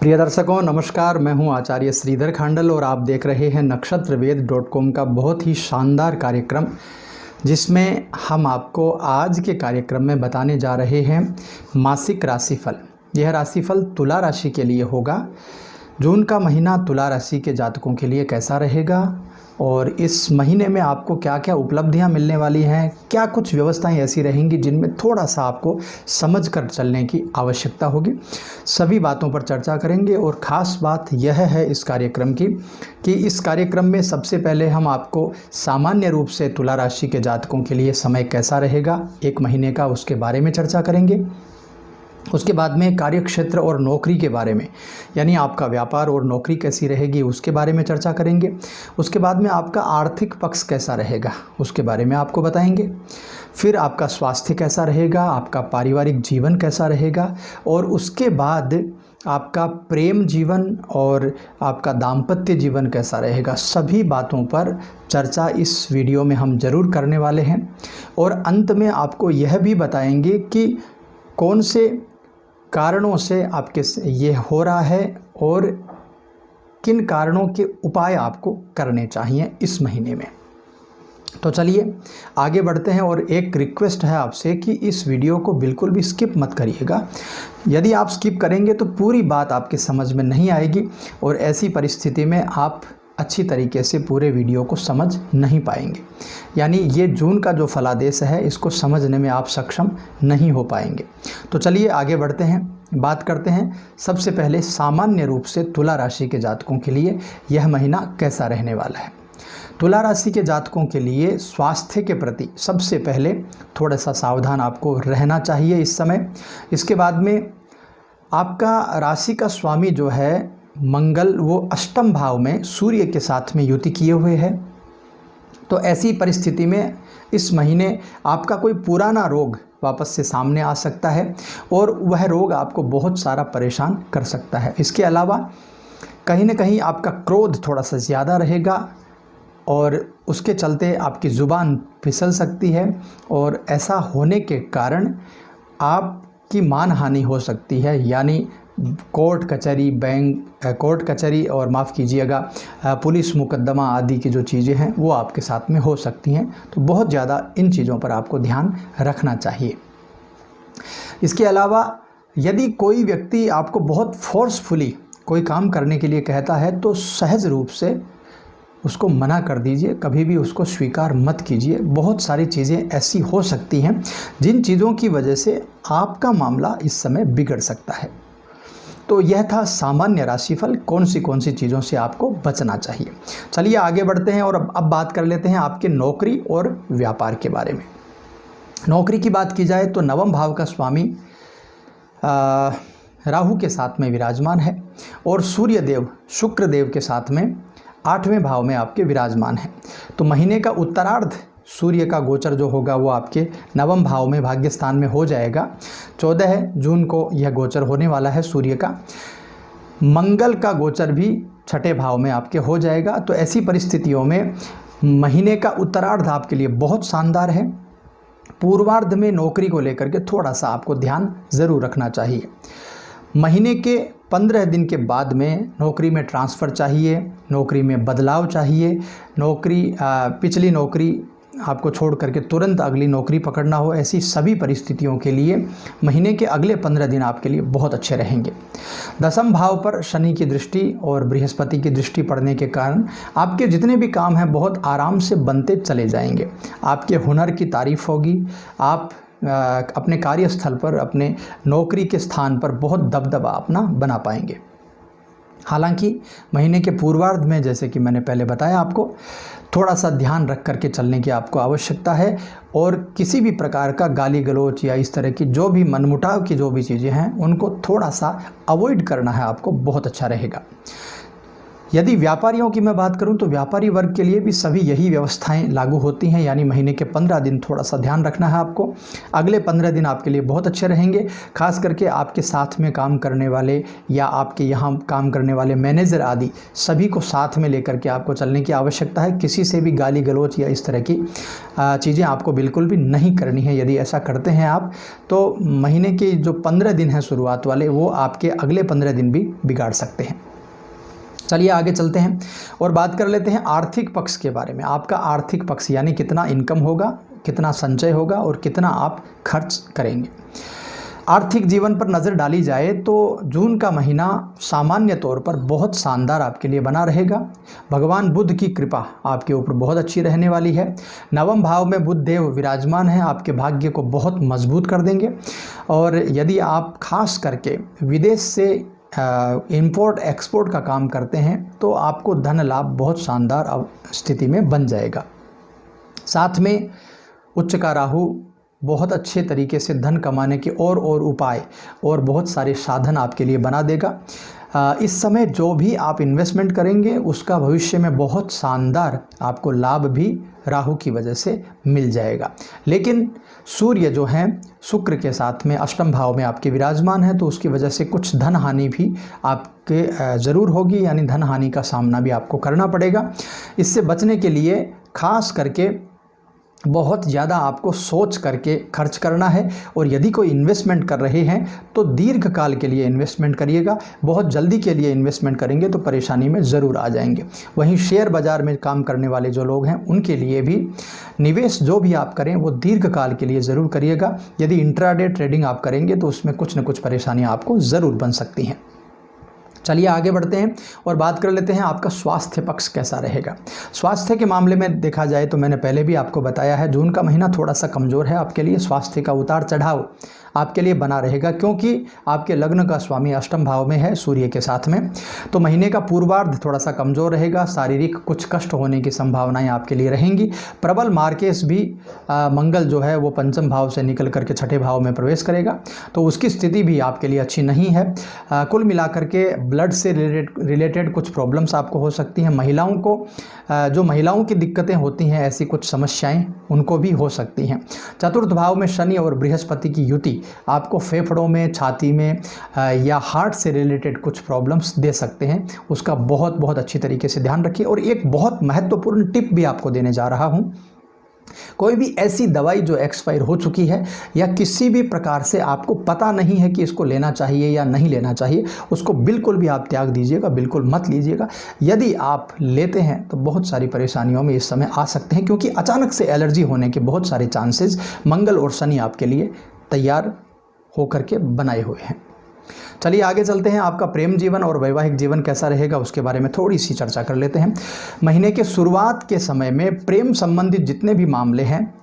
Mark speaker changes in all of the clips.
Speaker 1: प्रिय दर्शकों नमस्कार, मैं हूं आचार्य श्रीधर खांडल और आप देख रहे हैं नक्षत्रवेद.com का बहुत ही शानदार कार्यक्रम, जिसमें हम आपको आज के कार्यक्रम में बताने जा रहे हैं मासिक राशिफल। यह राशिफल तुला राशि के लिए होगा। जून का महीना तुला राशि के जातकों के लिए कैसा रहेगा और इस महीने में आपको क्या क्या उपलब्धियां मिलने वाली हैं, क्या कुछ व्यवस्थाएं ऐसी रहेंगी जिनमें थोड़ा सा आपको समझ कर चलने की आवश्यकता होगी, सभी बातों पर चर्चा करेंगे। और ख़ास बात यह है इस कार्यक्रम की कि इस कार्यक्रम में सबसे पहले हम आपको सामान्य रूप से तुला राशि के जातकों के लिए समय कैसा रहेगा एक महीने का, उसके बारे में चर्चा करेंगे। उसके बाद में कार्यक्षेत्र और नौकरी के बारे में, यानी आपका व्यापार और नौकरी कैसी रहेगी उसके बारे में चर्चा करेंगे। उसके बाद में आपका आर्थिक पक्ष कैसा रहेगा उसके बारे में आपको बताएंगे। फिर आपका स्वास्थ्य कैसा रहेगा, आपका पारिवारिक जीवन कैसा रहेगा और उसके बाद आपका प्रेम जीवन और आपका दाम्पत्य जीवन कैसा रहेगा। सभी बातों पर चर्चा इस वीडियो में हम ज़रूर करने वाले हैं। और अंत में आपको यह भी बताएंगे कि कौन से कारणों से आपके ये हो रहा है और किन कारणों के उपाय आपको करने चाहिए इस महीने में। तो चलिए आगे बढ़ते हैं। और एक रिक्वेस्ट है आपसे कि इस वीडियो को बिल्कुल भी स्किप मत करिएगा। यदि आप स्किप करेंगे तो पूरी बात आपके समझ में नहीं आएगी और ऐसी परिस्थिति में आप अच्छी तरीके से पूरे वीडियो को समझ नहीं पाएंगे, यानी ये जून का जो फलादेश है इसको समझने में आप सक्षम नहीं हो पाएंगे। तो चलिए आगे बढ़ते हैं, बात करते हैं सबसे पहले सामान्य रूप से तुला राशि के जातकों के लिए यह महीना कैसा रहने वाला है। तुला राशि के जातकों के लिए स्वास्थ्य के प्रति सबसे पहले थोड़ा सा सावधान आपको रहना चाहिए इस समय। इसके बाद में आपका राशि का स्वामी जो है मंगल, वो अष्टम भाव में सूर्य के साथ में युति किए हुए है। तो ऐसी परिस्थिति में इस महीने आपका कोई पुराना रोग वापस से सामने आ सकता है और वह रोग आपको बहुत सारा परेशान कर सकता है। इसके अलावा कहीं ना कहीं आपका क्रोध थोड़ा सा ज़्यादा रहेगा और उसके चलते आपकी ज़ुबान फिसल सकती है और ऐसा होने के कारण आपकी मानहानि हो सकती है, यानी कोर्ट कचहरी और माफ़ कीजिएगा पुलिस मुकदमा आदि की जो चीज़ें हैं वो आपके साथ में हो सकती हैं। तो बहुत ज़्यादा इन चीज़ों पर आपको ध्यान रखना चाहिए। इसके अलावा यदि कोई व्यक्ति आपको बहुत फोर्सफुली कोई काम करने के लिए कहता है तो सहज रूप से उसको मना कर दीजिए, कभी भी उसको स्वीकार मत कीजिए। बहुत सारी चीज़ें ऐसी हो सकती हैं जिन चीज़ों की वजह से आपका मामला इस समय बिगड़ सकता है। तो यह था सामान्य राशिफल, कौन सी चीज़ों से आपको बचना चाहिए। चलिए आगे बढ़ते हैं और अब बात कर लेते हैं आपके नौकरी और व्यापार के बारे में। नौकरी की बात की जाए तो नवम भाव का स्वामी राहु के साथ में विराजमान है और सूर्यदेव शुक्रदेव के साथ में 8वें भाव में आपके विराजमान है। तो महीने का उत्तरार्ध सूर्य का गोचर जो होगा वो आपके नवम भाव में भाग्य स्थान में हो जाएगा। 14 जून को यह गोचर होने वाला है सूर्य का। मंगल का गोचर भी 6ठे भाव में आपके हो जाएगा। तो ऐसी परिस्थितियों में महीने का उत्तरार्ध आपके लिए बहुत शानदार है। पूर्वार्ध में नौकरी को लेकर के थोड़ा सा आपको ध्यान ज़रूर रखना चाहिए। महीने के 15 दिन के बाद में नौकरी में ट्रांसफ़र चाहिए, नौकरी में बदलाव चाहिए, पिछली नौकरी आपको छोड़ करके तुरंत अगली नौकरी पकड़ना हो, ऐसी सभी परिस्थितियों के लिए महीने के अगले 15 दिन आपके लिए बहुत अच्छे रहेंगे। 10वें भाव पर शनि की दृष्टि और बृहस्पति की दृष्टि पड़ने के कारण आपके जितने भी काम हैं बहुत आराम से बनते चले जाएंगे। आपके हुनर की तारीफ़ होगी, आप अपने कार्यस्थल पर, अपने नौकरी के स्थान पर बहुत दबदबा अपना बना पाएंगे। हालांकि महीने के पूर्वार्ध में, जैसे कि मैंने पहले बताया, आपको थोड़ा सा ध्यान रख करके चलने की आपको आवश्यकता है और किसी भी प्रकार का गाली गलौच या इस तरह की जो भी मनमुटाव की जो भी चीज़ें हैं उनको थोड़ा सा अवॉइड करना है आपको, बहुत अच्छा रहेगा। यदि व्यापारियों की मैं बात करूं तो व्यापारी वर्ग के लिए भी सभी यही व्यवस्थाएं लागू होती हैं, यानी महीने के 15 दिन थोड़ा सा ध्यान रखना है आपको। अगले 15 दिन आपके लिए बहुत अच्छे रहेंगे, खास करके आपके साथ में काम करने वाले या आपके यहाँ काम करने वाले मैनेजर आदि सभी को साथ में लेकर के आपको चलने की आवश्यकता है। किसी से भी गाली गलौज या इस तरह की चीज़ें आपको बिल्कुल भी नहीं करनी है। यदि ऐसा करते हैं आप तो महीने के जो 15 दिन हैं शुरुआत वाले, वो आपके अगले 15 दिन भी बिगाड़ सकते हैं। चलिए आगे चलते हैं और बात कर लेते हैं आर्थिक पक्ष के बारे में। आपका आर्थिक पक्ष यानी कितना इनकम होगा, कितना संचय होगा और कितना आप खर्च करेंगे। आर्थिक जीवन पर नज़र डाली जाए तो जून का महीना सामान्य तौर पर बहुत शानदार आपके लिए बना रहेगा। भगवान बुध की कृपा आपके ऊपर बहुत अच्छी रहने वाली है। नवम भाव में बुध देव विराजमान है, आपके भाग्य को बहुत मजबूत कर देंगे। और यदि आप खास करके विदेश से इंपोर्ट एक्सपोर्ट का काम करते हैं तो आपको धन लाभ बहुत शानदार स्थिति में बन जाएगा। साथ में उच्च का राहु बहुत अच्छे तरीके से धन कमाने के और उपाय और बहुत सारे साधन आपके लिए बना देगा। इस समय जो भी आप इन्वेस्टमेंट करेंगे उसका भविष्य में बहुत शानदार आपको लाभ भी राहु की वजह से मिल जाएगा। लेकिन सूर्य जो हैं शुक्र के साथ में अष्टम भाव में आपके विराजमान है, तो उसकी वजह से कुछ धन हानि भी आपके ज़रूर होगी, यानी धन हानि का सामना भी आपको करना पड़ेगा। इससे बचने के लिए खास करके बहुत ज़्यादा आपको सोच करके खर्च करना है। और यदि कोई इन्वेस्टमेंट कर रहे हैं तो दीर्घ काल के लिए इन्वेस्टमेंट करिएगा। बहुत जल्दी के लिए इन्वेस्टमेंट करेंगे तो परेशानी में ज़रूर आ जाएंगे। वहीं शेयर बाज़ार में काम करने वाले जो लोग हैं उनके लिए भी निवेश जो भी आप करें वो दीर्घ काल के लिए ज़रूर करिएगा। यदि इंट्राडे ट्रेडिंग आप करेंगे तो उसमें कुछ न कुछ परेशानियाँ आपको ज़रूर बन सकती हैं। चलिए आगे बढ़ते हैं और बात कर लेते हैं आपका स्वास्थ्य पक्ष कैसा रहेगा। स्वास्थ्य के मामले में देखा जाए तो मैंने पहले भी आपको बताया है, जून का महीना थोड़ा सा कमज़ोर है आपके लिए। स्वास्थ्य का उतार चढ़ाव आपके लिए बना रहेगा क्योंकि आपके लग्न का स्वामी अष्टम भाव में है सूर्य के साथ में। तो महीने का पूर्वार्ध थोड़ा सा कमज़ोर रहेगा, शारीरिक कुछ कष्ट होने की संभावनाएं आपके लिए रहेंगी। प्रबल मार्केश भी मंगल जो है वो पंचम भाव से निकल करके छठे भाव में प्रवेश करेगा, तो उसकी स्थिति भी आपके लिए अच्छी नहीं है। कुल मिलाकर के ब्लड से रिलेटेड कुछ प्रॉब्लम्स आपको हो सकती हैं। महिलाओं को जो महिलाओं की दिक्कतें होती हैं, ऐसी कुछ समस्याएं उनको भी हो सकती हैं। चतुर्थ भाव में शनि और बृहस्पति की युति आपको फेफड़ों में, छाती में या हार्ट से रिलेटेड कुछ प्रॉब्लम्स दे सकते हैं। उसका बहुत अच्छी तरीके से ध्यान रखिए। और एक बहुत महत्वपूर्ण टिप भी आपको देने जा रहा हूं, कोई भी ऐसी दवाई जो एक्सपायर हो चुकी है या किसी भी प्रकार से आपको पता नहीं है कि इसको लेना चाहिए या नहीं लेना चाहिए, उसको बिल्कुल भी आप त्याग दीजिएगा, बिल्कुल मत लीजिएगा। यदि आप लेते हैं तो बहुत सारी परेशानियों में इस समय आ सकते हैं, क्योंकि अचानक से एलर्जी होने के बहुत सारे चांसेस मंगल और शनि आपके लिए तैयार होकर के बनाए हुए हैं। चलिए आगे चलते हैं। आपका प्रेम जीवन और वैवाहिक जीवन कैसा रहेगा उसके बारे में थोड़ी सी चर्चा कर लेते हैं। महीने के शुरुआत के समय में प्रेम संबंधित जितने भी मामले हैं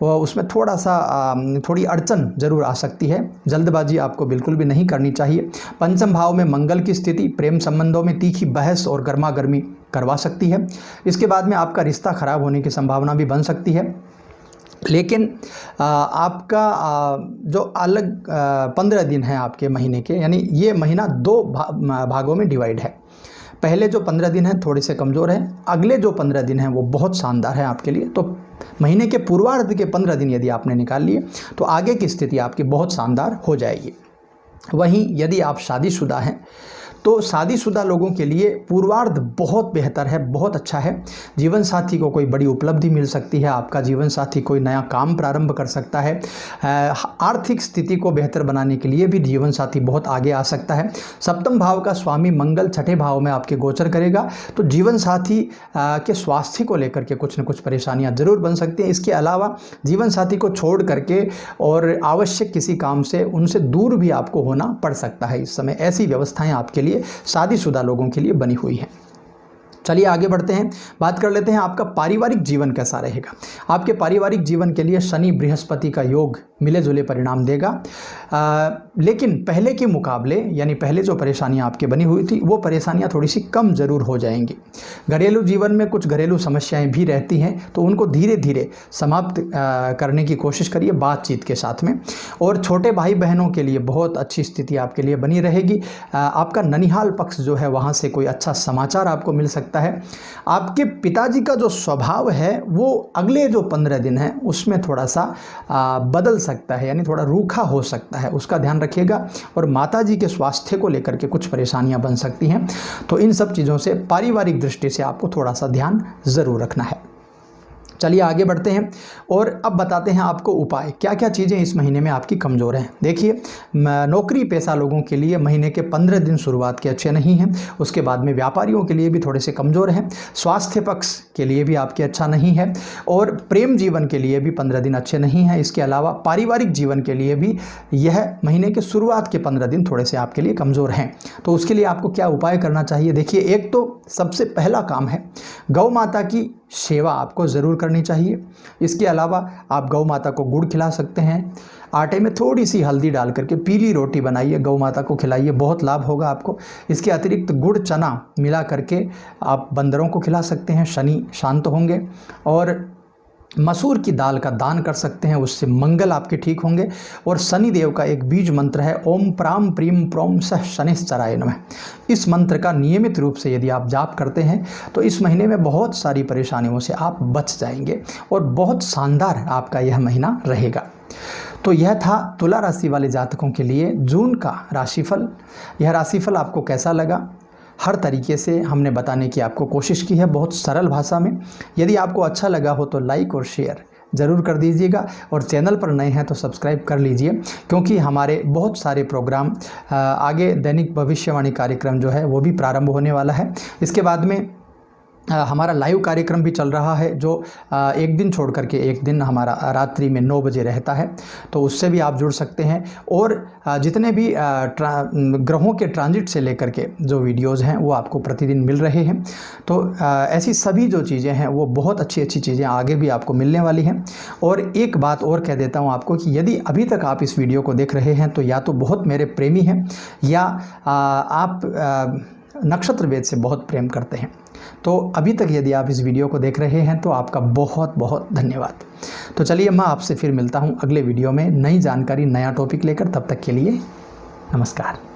Speaker 1: वो उसमें थोड़ी अड़चन जरूर आ सकती है। जल्दबाजी आपको बिल्कुल भी नहीं करनी चाहिए। पंचम भाव में मंगल की स्थिति प्रेम संबंधों में तीखी बहस और गर्मा गर्मी करवा सकती है। इसके बाद में आपका रिश्ता खराब होने की संभावना भी बन सकती है। लेकिन आपका जो अलग 15 दिन है आपके महीने के, यानी ये महीना 2 भागों में डिवाइड है। पहले जो 15 दिन हैं थोड़े से कमज़ोर हैं, अगले जो 15 दिन हैं वो बहुत शानदार है आपके लिए। तो महीने के पूर्वार्ध के 15 दिन यदि आपने निकाल लिए तो आगे की स्थिति आपकी बहुत शानदार हो जाएगी। वहीं यदि आप शादीशुदा हैं तो शादीशुदा लोगों के लिए पूर्वार्ध बहुत बेहतर है, बहुत अच्छा है। जीवन साथी को कोई बड़ी उपलब्धि मिल सकती है, आपका जीवन साथी कोई नया काम प्रारंभ कर सकता है। आर्थिक स्थिति को बेहतर बनाने के लिए भी जीवन साथी बहुत आगे आ सकता है। सप्तम भाव का स्वामी मंगल छठे भाव में आपके गोचर करेगा, तो जीवन साथी के स्वास्थ्य को लेकर के कुछ न कुछ परेशानियां जरूर बन सकती हैं। इसके अलावा जीवन साथी को छोड़ करके और आवश्यक किसी काम से उनसे दूर भी आपको होना पड़ सकता है। इस समय ऐसी व्यवस्थाएं आपके लिए शादीशुदा लोगों के लिए बनी हुई है। चलिए आगे बढ़ते हैं, बात कर लेते हैं आपका पारिवारिक जीवन कैसा रहेगा। आपके पारिवारिक जीवन के लिए शनि बृहस्पति का योग मिले जुले परिणाम देगा। लेकिन पहले के मुकाबले यानी पहले जो परेशानियां आपके बनी हुई थी वो परेशानियां थोड़ी सी कम ज़रूर हो जाएंगी। घरेलू जीवन में कुछ घरेलू समस्याएं भी रहती हैं तो उनको धीरे धीरे समाप्त करने की कोशिश करिए बातचीत के साथ में। और छोटे भाई बहनों के लिए बहुत अच्छी स्थिति आपके लिए बनी रहेगी। आपका ननिहाल पक्ष जो है वहाँ से कोई अच्छा समाचार आपको मिल सकता है। आपके पिताजी का जो स्वभाव है वो अगले जो 15 दिन है उसमें थोड़ा सा बदल सकता है, यानी थोड़ा रूखा हो सकता है, उसका ध्यान रखिएगा। और माताजी के स्वास्थ्य को लेकर के कुछ परेशानियां बन सकती हैं, तो इन सब चीज़ों से पारिवारिक दृष्टि से आपको थोड़ा सा ध्यान ज़रूर रखना है। चलिए आगे बढ़ते हैं और अब बताते हैं आपको उपाय, क्या क्या चीज़ें इस महीने में आपकी कमज़ोर हैं। देखिए, नौकरी पेशा लोगों के लिए महीने के 15 दिन शुरुआत के अच्छे नहीं हैं। उसके बाद में व्यापारियों के लिए भी थोड़े से कमज़ोर हैं। स्वास्थ्य पक्ष के लिए भी आपके अच्छा नहीं है और प्रेम जीवन के लिए भी 15 दिन अच्छे नहीं हैं। इसके अलावा पारिवारिक जीवन के लिए भी यह महीने के शुरुआत के 15 दिन थोड़े से आपके लिए कमज़ोर हैं। तो उसके लिए आपको क्या उपाय करना चाहिए? देखिए, एक तो सबसे पहला काम है गौ माता की सेवा आपको ज़रूर करनी चाहिए। इसके अलावा आप गौ माता को गुड़ खिला सकते हैं। आटे में थोड़ी सी हल्दी डाल करके पीली रोटी बनाइए, गौ माता को खिलाइए, बहुत लाभ होगा आपको। इसके अतिरिक्त गुड़ चना मिला करके आप बंदरों को खिला सकते हैं, शनि शांत होंगे। और मसूर की दाल का दान कर सकते हैं, उससे मंगल आपके ठीक होंगे। और शनि देव का एक बीज मंत्र है, ओम प्राम प्रीम प्रोम सह शनिश्चराय नमः। इस मंत्र का नियमित रूप से यदि आप जाप करते हैं तो इस महीने में बहुत सारी परेशानियों से आप बच जाएंगे और बहुत शानदार आपका यह महीना रहेगा। तो यह था तुला राशि वाले जातकों के लिए जून का राशिफल। यह राशिफल आपको कैसा लगा? हर तरीके से हमने बताने की आपको कोशिश की है, बहुत सरल भाषा में। यदि आपको अच्छा लगा हो तो लाइक और शेयर ज़रूर कर दीजिएगा और चैनल पर नए हैं तो सब्सक्राइब कर लीजिए, क्योंकि हमारे बहुत सारे प्रोग्राम आगे दैनिक भविष्यवाणी कार्यक्रम जो है वो भी प्रारंभ होने वाला है। इसके बाद में हमारा लाइव कार्यक्रम भी चल रहा है जो एक दिन छोड़ करके एक दिन हमारा रात्रि में 9 बजे रहता है, तो उससे भी आप जुड़ सकते हैं। और जितने भी ग्रहों के ट्रांजिट से लेकर के जो वीडियोज़ हैं वो आपको प्रतिदिन मिल रहे हैं। तो ऐसी सभी जो चीज़ें हैं वो बहुत अच्छी अच्छी चीज़ें आगे भी आपको मिलने वाली हैं। और एक बात और कह देता हूँ आपको कि यदि अभी तक आप इस वीडियो को देख रहे हैं तो या तो बहुत मेरे प्रेमी हैं या आप नक्षत्र वेद से बहुत प्रेम करते हैं। तो अभी तक यदि आप इस वीडियो को देख रहे हैं तो आपका बहुत बहुत धन्यवाद। तो चलिए मैं आपसे फिर मिलता हूं अगले वीडियो में नई जानकारी, नया टॉपिक लेकर। तब तक के लिए नमस्कार।